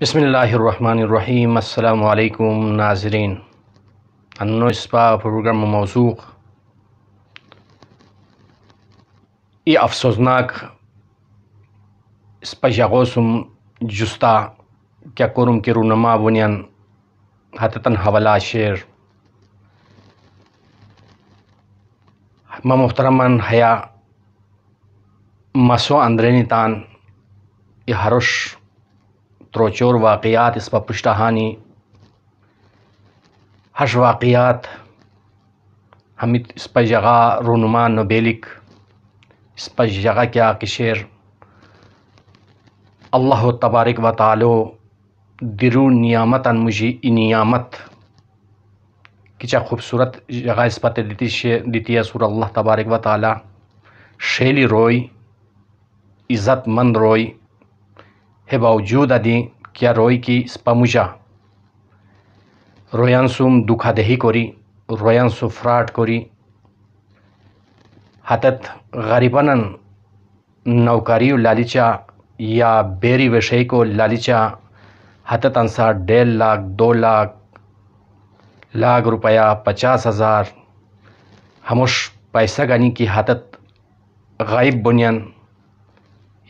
بسم اللہ الرحمن الرحیم۔ السلام علیکم ناظرین۔ انو اسپا پروگرام موضوع ای افسوسناک اسپا جاغوسم جستا کیا کرم کے رونما بنیان حتتن حوالہ شیر ما محترمان حیا مسو اندرینی تان ای ہرش تروچور واقعات اس پر پشتہانی ہش واقعات ہمت اس پر جگہ رونما نوبیلک اس پر جگہ کیا کشیر اللہ تبارک و تعالی درو نیامت ان مجھے نیامت کچا خوبصورت جگہ اس پر دیتی ہے سور اللہ تبارک و تعالی شیلی روئی عزت مند روئی ہے باوجود ادی کیا روئی کی اس پا مجھا رویان سوم دکھا دہی کوری رویان سو فراٹ کوری حتت غریبانن نوکریو لالچا یا بیری وشئی کو لالچا حتت انسا 1.5 لاکھ 2 لاکھ روپیہ 50,000 ہموش پیسہ گانی کی حتت غائب بنیان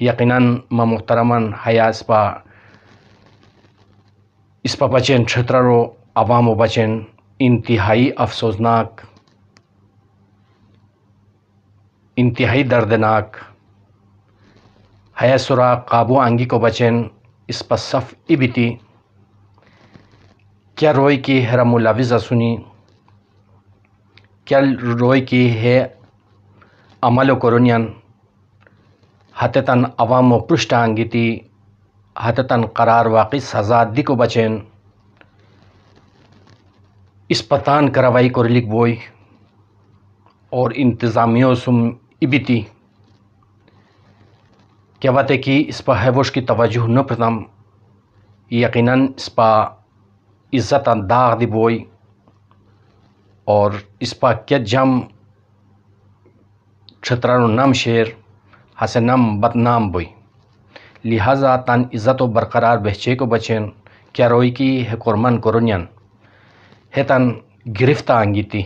یقیناً ما محترمان حیا اس پا بچین چھترارو عوام و بچین انتہائی افسوسناک انتہائی دردناک حیا سرا قابو آنگی کو بچین اس پا صف ابتی کیا روئی کی حرم ملوث سنی کیا روئی کی ہے عمل و کرونین حتتن عوام و پرشت آنگیتی حتتن قرار واقعی سزا دی کو بچین اس پتان کروائی کو رلک بوئی اور انتظامیوں سم ابتی کیا باتے کی اس پا حیوش کی توجہ نہ پتم یقیناً اس پا عزت داغ دی بوئی اور اس پا کیا جم چھترانو نام شیر ہسے نام بدنام بوئی لہذا تن عزت و برقرار بہچے کو بچین کیا روئی کی ہے قرمان کرونین ہے تن گرفتہ آنگیتی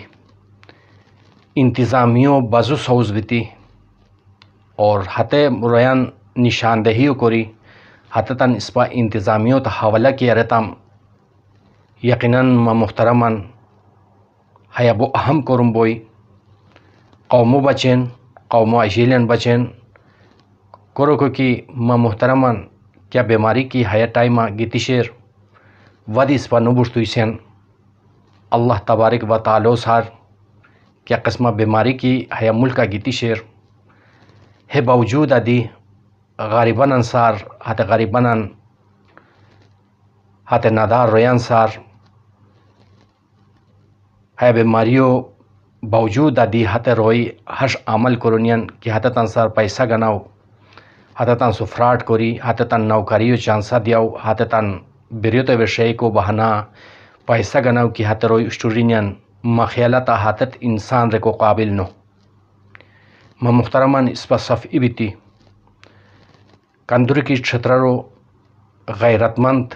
انتظامیوں بازو سوز بیتی اور ہتے رویان نشاندہیو کوری حتتن اس پا انتظامیوں تا حوالہ کیا رہتام یقیناً ما محترمان حیا بو اہم کرم بوئی قومو بچین قومو عجیلین بچین کرو کی ما محترمان کیا بیماری کی حیا ٹائمہ گیتی شیر ودی اس پا نبوشتوی سین اللہ تبارک و تعالی سار کیا قسمہ بیماری کی حیا ملکہ گیتی شیر ہے باوجود ادی غریبان انسار ہت غریبان ہت نادار رویان سار ہے بیماریو باوجود ادی ہت روئی ہش عمل کرونین کہ ہتت انسار پیسہ گناو ہتتن سو فراٹ کوری ہتتن نوکریو چانسا دیاو ہتتن بریوتو وشئی کو بہنا پیسہ گناو کی ہت روئی اشتورینین مخیلتا ہتت انسان رے کو قابل نو ما محترمان اس پا صف ابتی کندر کی چھترارو غیرت مند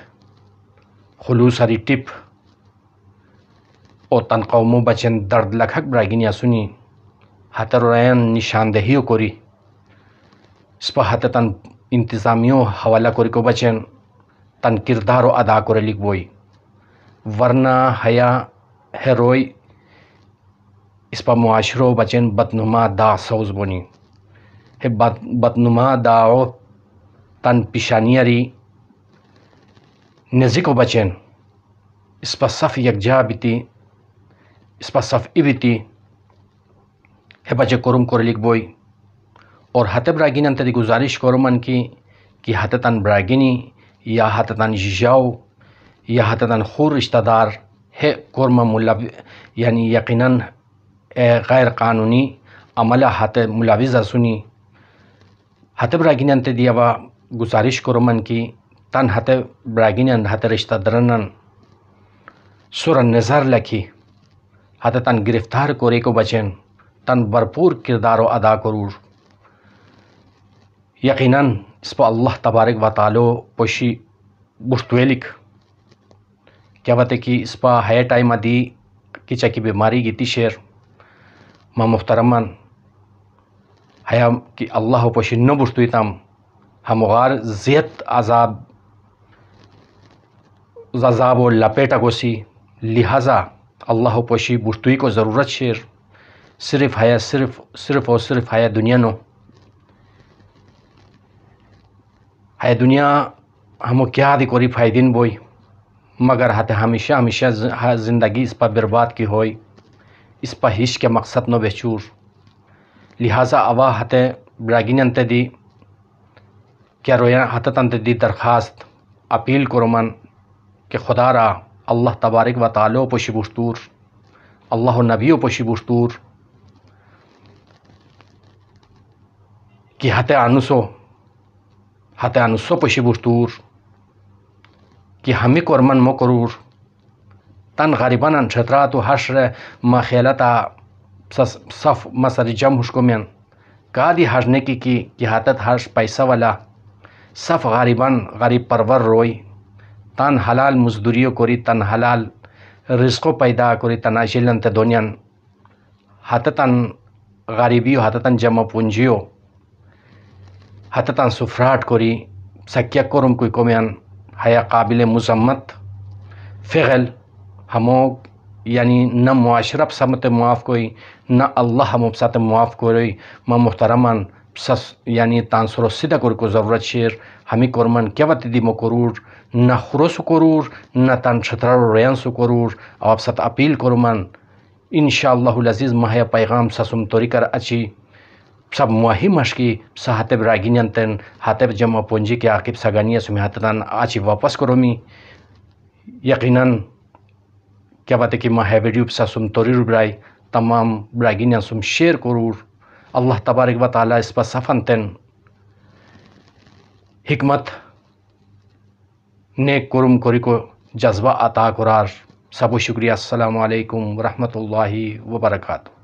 خلوص ہری ٹپ او تن قومو بچن درد لکھک براگینیا سنی ہت رویان نشاندہیو کوری اس پا ہتتن انتظامیوں حوالہ کوری کو بچین تن کردارو ادا کوری لکھ بوئی ورنہ حیا ہے روئی اس پا معاشرو بچین بدنما دا سوز بونی ہے بدنما داو تن پیشانیاری نزی کو بچین اس پا صف یکجا بیتی اس پا صف ابتی ہے بچے کرم کوری لکھ بوئی اور ہت براگین انت دی گزارش کرمن کی کہ ہتتن براگینی یا ہتتن جاؤ یا ہتتن خور رشتہ دار ہے کرم یعنی یقیناً غیر قانونی عملہ ہت ملاوزہ سنی ہت براگین انت دیوا گزارش کرمن کی تن ہت براگین ہت رشتہ درنن سور نظر لکھی ہتتن گرفتار کوری کو بچین تن بھرپور کردارو ادا کرور یقیناً اس پا اللہ تبارک و تعالی پوشی بشتویلک کیا بات ہے کہ اس پا ہے ٹائم دی کی چکی بیماری گیتی شیر ما محترمان ہے کہ اللہ پوشی نو بشتوی تام ہم غار زیت عذاب و لپیٹا گوسی لہذا اللہ پوشی بشتوی کو ضرورت شیر صرف اور صرف ہے دنیا نو ہے دنیا ہمو کیا دی کوری فائدین بوئی مگر ہتے ہمیشہ زندگی اس پا برباد کی ہوئی اس پا ہیچ کے مقصد نو بیچور لہذا اوا ہتے براگین انتے دی کیا رویا ہتے تنتے دی درخواست اپیل کرمن کہ خدا را اللہ تبارک و تعالی پوشی بشتور اللہ نبی پوشی بشتور کہ ہتے انسو پوشی بشتور کہ ہمی کرمن مو کرور تن غریبان ان چھترات و حشر ما خیلتا صف مسری جم حشکومین کا دی حجنے کی کہ ہاتت حش پیسہ والا صف غریب پرور روئی تن حلال مزدوریو کوری تن حلال رزقو پیدا کوری تن اجلنت دنیان ہاتتن غریبیو ہاتتن جمع پونجیو ہاتتن سفراٹ کوری سکیا کرم کوئی کومین ہے قابل مذمت فعل ہمو یعنی نہ معاشرہ سمت معاف کوئی نہ اللہ ہمو سات معاف کوئی ما محترمان یعنی تان سرو سیدھا کو ضرورت شیر ہمی کرمن کیا وقت دی مکرور نہ خروس کرور نہ تان چھترار ریان سکرور آپ سات اپیل کرمن انشاءاللہ العزیز ماہ پیغام سسم توری کر اچھی سب مواہی مشکی سا ہاتب راگینیانتن ہاتب جمع پونجی کے عاقب سگانیہ سمی ہاتتان آچی واپس کرومی یقیناً کیا بات ہے کہ ماہ ویڈیو پسا سم توری رو برائی تمام براگینیان سم شیر کرور اللہ تبارک و تعالی اس پر صفنتن حکمت نیک کرم کوری کو جذبہ عطا کرار سب شکریہ السلام علیکم ورحمۃ اللہ وبرکاتہ.